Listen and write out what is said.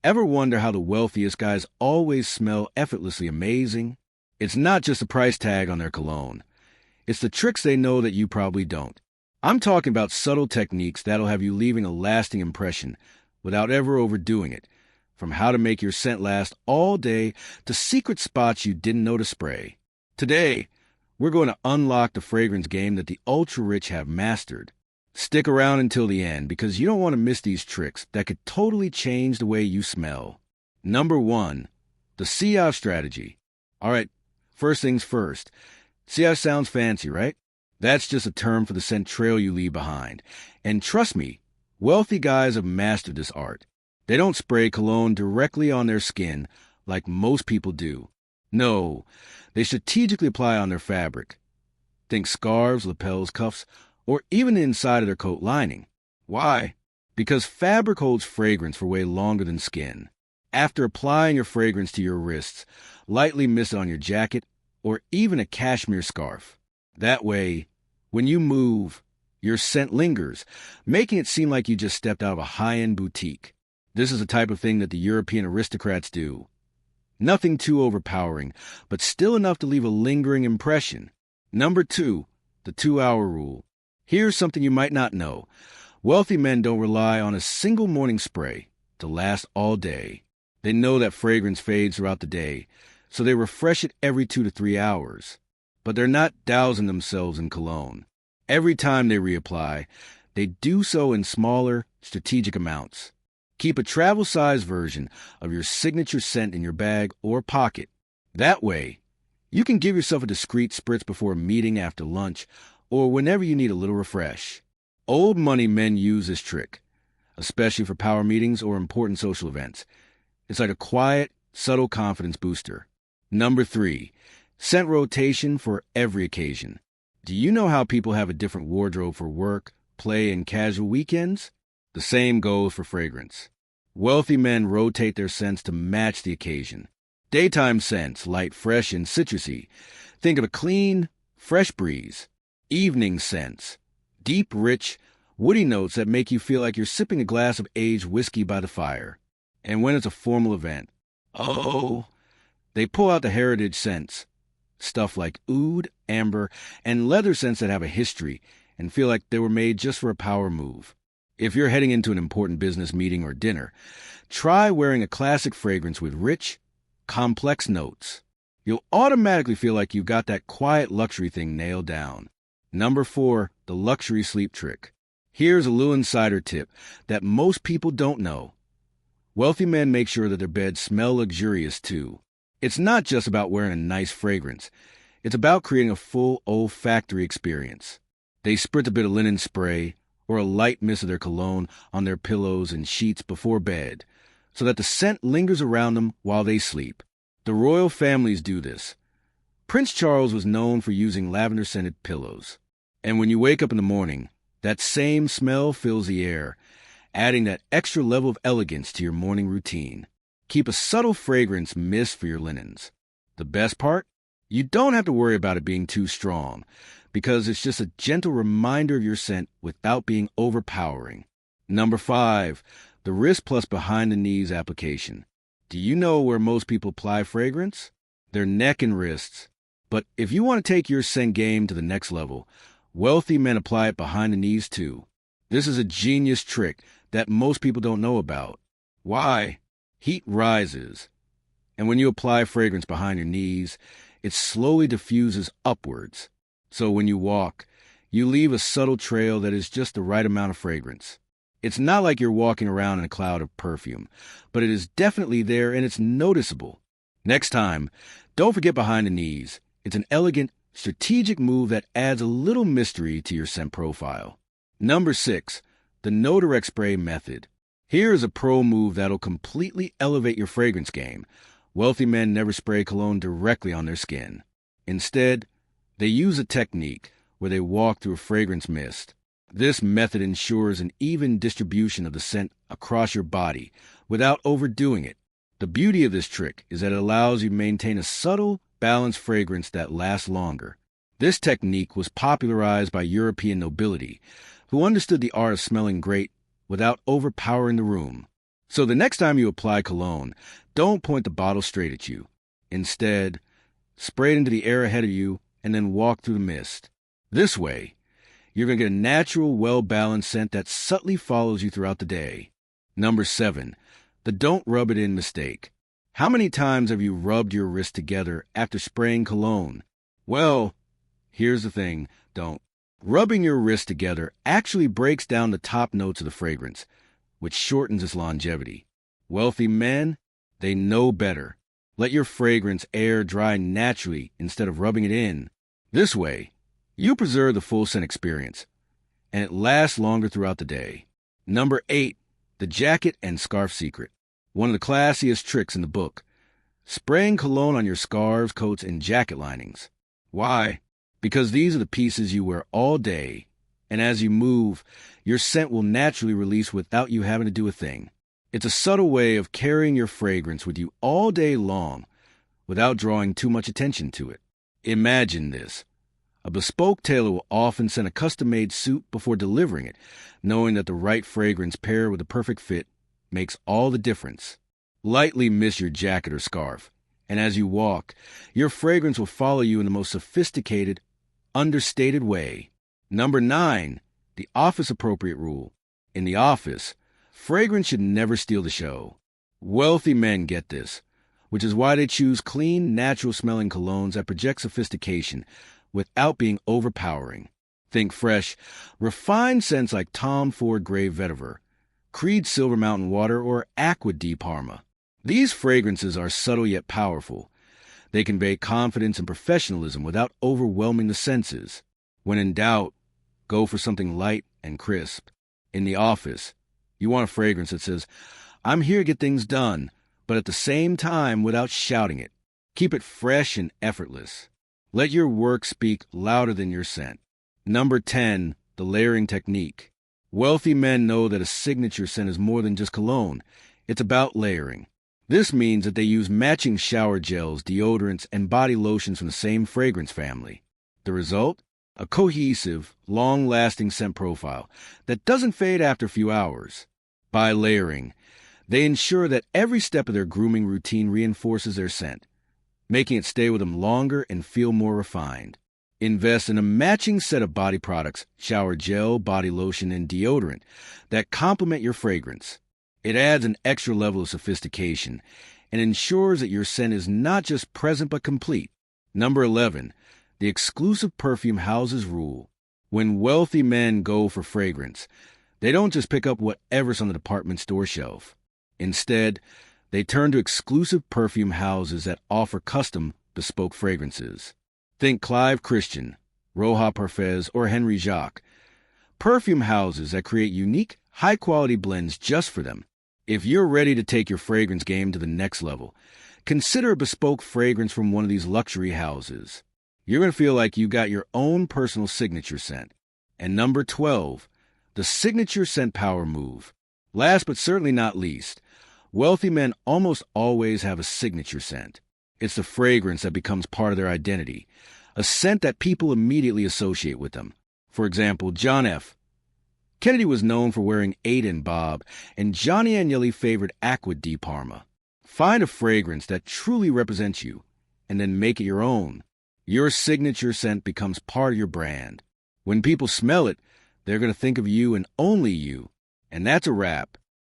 Ever wonder how the wealthiest guys always smell effortlessly amazing? It's not just the price tag on their cologne. It's the tricks they know that you probably don't. I'm talking about subtle techniques that'll have you leaving a lasting impression without ever overdoing it. From how to make your scent last all day to secret spots you didn't know to spray. Today, we're going to unlock the fragrance game that the ultra-rich have mastered. Stick around until the end because you don't want to miss these tricks that could totally change the way you smell. Number 1, the Sillage strategy. All right, first things first. Sillage sounds fancy, right? That's just a term for the scent trail you leave behind. And trust me, wealthy guys have mastered this art. They don't spray cologne directly on their skin like most people do. No, they strategically apply on their fabric. Think scarves, lapels, cuffs, or even the inside of their coat lining. Why? Because fabric holds fragrance for way longer than skin. After applying your fragrance to your wrists, lightly mist it on your jacket or even a cashmere scarf. That way, when you move, your scent lingers, making it seem like you just stepped out of a high-end boutique. This is the type of thing that the European aristocrats do. Nothing too overpowering, but still enough to leave a lingering impression. Number 2, the 2-hour rule. Here's something you might not know. Wealthy men don't rely on a single morning spray to last all day. They know that fragrance fades throughout the day, so they refresh it every 2 to 3 hours. But they're not dousing themselves in cologne. Every time they reapply, they do so in smaller, strategic amounts. Keep a travel-size version of your signature scent in your bag or pocket. That way, you can give yourself a discreet spritz before a meeting after lunch or whenever you need a little refresh. Old money men use this trick, especially for power meetings or important social events. It's like a quiet, subtle confidence booster. Number 3, scent rotation for every occasion. Do you know how people have a different wardrobe for work, play, and casual weekends? The same goes for fragrance. Wealthy men rotate their scents to match the occasion. Daytime scents, light, fresh, and citrusy. Think of a clean, fresh breeze. Evening scents, deep, rich, woody notes that make you feel like you're sipping a glass of aged whiskey by the fire. And when it's a formal event, they pull out the heritage scents. Stuff like oud, amber, and leather scents that have a history and feel like they were made just for a power move. If you're heading into an important business meeting or dinner, try wearing a classic fragrance with rich, complex notes. You'll automatically feel like you've got that quiet luxury thing nailed down. Number 4, the luxury sleep trick. Here's a little insider tip that most people don't know. Wealthy men make sure that their beds smell luxurious too. It's not just about wearing a nice fragrance. It's about creating a full olfactory experience. They spritz a bit of linen spray or a light mist of their cologne on their pillows and sheets before bed, so that the scent lingers around them while they sleep. The royal families do this. Prince Charles was known for using lavender-scented pillows. And when you wake up in the morning, that same smell fills the air, adding that extra level of elegance to your morning routine. Keep a subtle fragrance mist for your linens. The best part? You don't have to worry about it being too strong, because it's just a gentle reminder of your scent without being overpowering. Number 5, the wrist plus behind the knees application. Do you know where most people apply fragrance? Their neck and wrists. But if you want to take your scent game to the next level, wealthy men apply it behind the knees too. This is a genius trick that most people don't know about. Why? Heat rises. And when you apply fragrance behind your knees, it slowly diffuses upwards. So when you walk, you leave a subtle trail that is just the right amount of fragrance. It's not like you're walking around in a cloud of perfume, but it is definitely there and it's noticeable. Next time, don't forget behind the knees. It's an elegant, strategic move that adds a little mystery to your scent profile. Number 6, the No Direct Spray method. Here is a pro move that'll completely elevate your fragrance game. Wealthy men never spray cologne directly on their skin. Instead, they use a technique where they walk through a fragrance mist. This method ensures an even distribution of the scent across your body without overdoing it. The beauty of this trick is that it allows you to maintain a subtle, balanced fragrance that lasts longer. This technique was popularized by European nobility, who understood the art of smelling great without overpowering the room. So the next time you apply cologne, don't point the bottle straight at you. Instead, spray it into the air ahead of you and then walk through the mist. This way, you're going to get a natural, well-balanced scent that subtly follows you throughout the day. Number 7, the don't rub it in mistake. How many times have you rubbed your wrist together after spraying cologne? Well, here's the thing, don't. Rubbing your wrists together actually breaks down the top notes of the fragrance, which shortens its longevity. Wealthy men, they know better. Let your fragrance air dry naturally instead of rubbing it in. This way, you preserve the full scent experience, and it lasts longer throughout the day. Number 8, the jacket and scarf secret. One of the classiest tricks in the book. Spraying cologne on your scarves, coats, and jacket linings. Why? Because these are the pieces you wear all day, and as you move, your scent will naturally release without you having to do a thing. It's a subtle way of carrying your fragrance with you all day long without drawing too much attention to it. Imagine this. A bespoke tailor will often send a custom-made suit before delivering it, knowing that the right fragrance paired with the perfect fit makes all the difference. Lightly mist your jacket or scarf, and as you walk, your fragrance will follow you in the most sophisticated, understated way. Number 9, the office-appropriate rule. In the office, fragrance should never steal the show. Wealthy men get this, which is why they choose clean, natural-smelling colognes that project sophistication without being overpowering. Think fresh, refined scents like Tom Ford Grey Vetiver, Creed Silver Mountain Water, or Acqua di Parma. These fragrances are subtle yet powerful. They convey confidence and professionalism without overwhelming the senses. When in doubt, go for something light and crisp. In the office, you want a fragrance that says, "I'm here to get things done," but at the same time without shouting it. Keep it fresh and effortless. Let your work speak louder than your scent. Number 10, the layering technique. Wealthy men know that a signature scent is more than just cologne. It's about layering. This means that they use matching shower gels, deodorants, and body lotions from the same fragrance family. The result? A cohesive, long-lasting scent profile that doesn't fade after a few hours. By layering, they ensure that every step of their grooming routine reinforces their scent, making it stay with them longer and feel more refined. Invest in a matching set of body products, shower gel, body lotion, and deodorant that complement your fragrance. It adds an extra level of sophistication and ensures that your scent is not just present but complete. Number 11, the exclusive perfume houses rule. When wealthy men go for fragrance, they don't just pick up whatever's on the department store shelf. Instead, they turn to exclusive perfume houses that offer custom, bespoke fragrances. Think Clive Christian, Roja Parfums, or Henry Jacques. Perfume houses that create unique, high-quality blends just for them. If you're ready to take your fragrance game to the next level, consider a bespoke fragrance from one of these luxury houses. You're going to feel like you got your own personal signature scent. And number 12, the signature scent power move. Last but certainly not least, wealthy men almost always have a signature scent. It's the fragrance that becomes part of their identity, a scent that people immediately associate with them. For example, John F. Kennedy was known for wearing Aiden Bob, and Johnny Agnelli favored Acqua di Parma. Find a fragrance that truly represents you, and then make it your own. Your signature scent becomes part of your brand. When people smell it, they're going to think of you and only you. And that's a wrap.